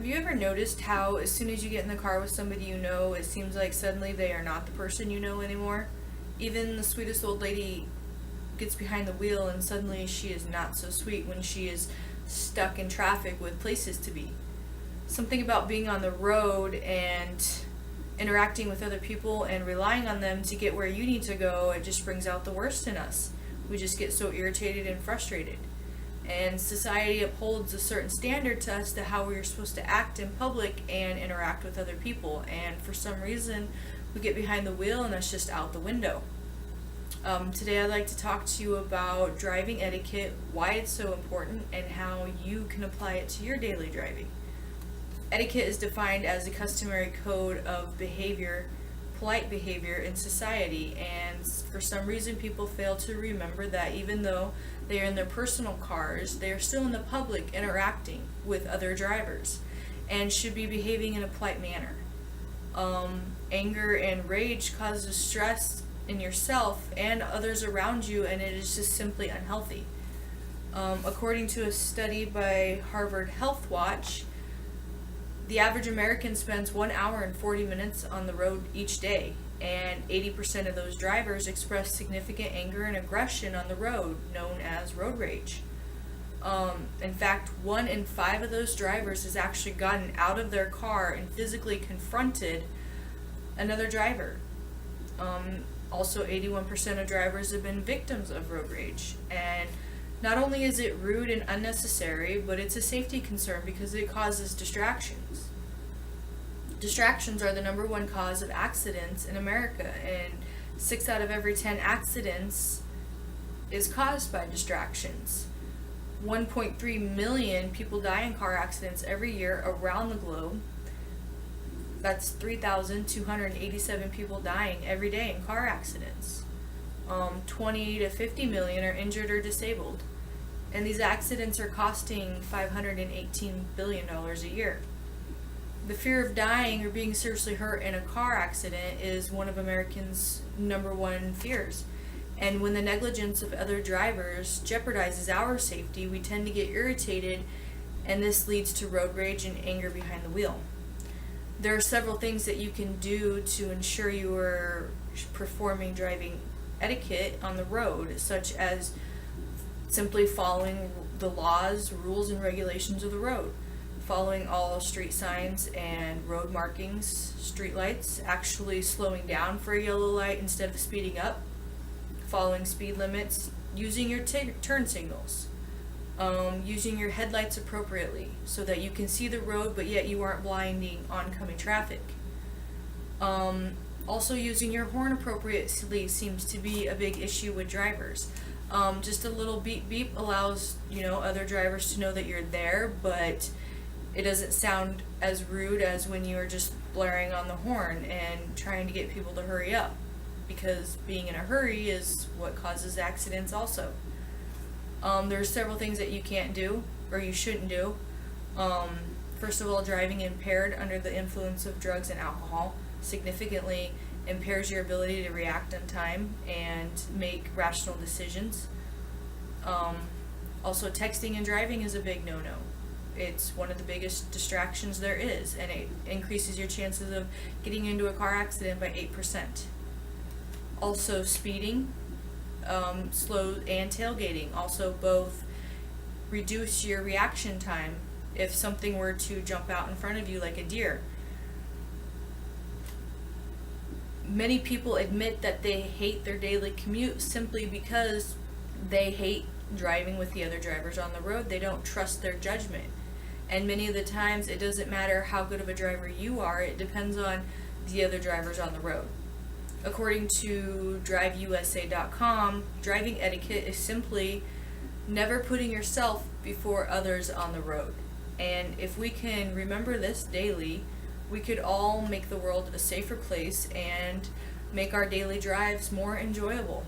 Have you ever noticed how as soon as you get in the car with somebody you know, it seems like suddenly they are not the person you know anymore? Even the sweetest old lady gets behind the wheel and suddenly she is not so sweet when she is stuck in traffic with places to be. Something about being on the road and interacting with other people and relying on them to get where you need to go, it just brings out the worst in us. We just get so irritated and frustrated. And society upholds a certain standard to us to how we're supposed to act in public and interact with other people. And for some reason, we get behind the wheel and that's just out the window. Today I'd like to talk to you about driving etiquette, why it's so important, and how you can apply it to your daily driving. Etiquette is defined as a customary code of behavior, polite behavior in society, and for some reason people fail to remember that even though they are in their personal cars, they are still in the public interacting with other drivers and should be behaving in a polite manner. Anger and rage causes stress in yourself and others around you, and it is just simply unhealthy. According to a study by Harvard Health Watch, the average American spends 1 hour and 40 minutes on the road each day, and 80% of those drivers express significant anger and aggression on the road, known as road rage. In fact, 1 in 5 of those drivers has actually gotten out of their car and physically confronted another driver. Also, 81% of drivers have been victims of road rage. And not only is it rude and unnecessary, but it's a safety concern because it causes distractions. Distractions are the number one cause of accidents in America, and 6 out of every 10 accidents is caused by distractions. 1.3 million people die in car accidents every year around the globe. That's 3,287 people dying every day in car accidents. 20 to 50 million are injured or disabled. And these accidents are costing $518 billion a year. The fear of dying or being seriously hurt in a car accident is one of Americans' number one fears. And when the negligence of other drivers jeopardizes our safety, we tend to get irritated, and this leads to road rage and anger behind the wheel. There are several things that you can do to ensure you are performing driving etiquette on the road, such as simply following the laws, rules, and regulations of the road, following all street signs and road markings, street lights, actually slowing down for a yellow light instead of speeding up, following speed limits, using your turn signals, using your headlights appropriately so that you can see the road but yet you aren't blinding oncoming traffic. Also, using your horn appropriately seems to be a big issue with drivers. Just a little beep beep allows other drivers to know that you're there, but it doesn't sound as rude as when you are just blaring on the horn and trying to get people to hurry up, because being in a hurry is what causes accidents also. There are several things that you can't do or you shouldn't do. First of all, driving impaired under the influence of drugs and alcohol significantly impairs your ability to react on time and make rational decisions. Also, texting and driving is a big no-no. It's one of the biggest distractions there is, and it increases your chances of getting into a car accident by 8%. Also, speeding, slow, and tailgating also both reduce your reaction time if something were to jump out in front of you like a deer. Many people admit that they hate their daily commute simply because they hate driving with the other drivers on the road. They don't trust their judgment. And many of the times it doesn't matter how good of a driver you are, it depends on the other drivers on the road. According to driveusa.com, driving etiquette is simply never putting yourself before others on the road. And if we can remember this daily, we could all make the world a safer place and make our daily drives more enjoyable.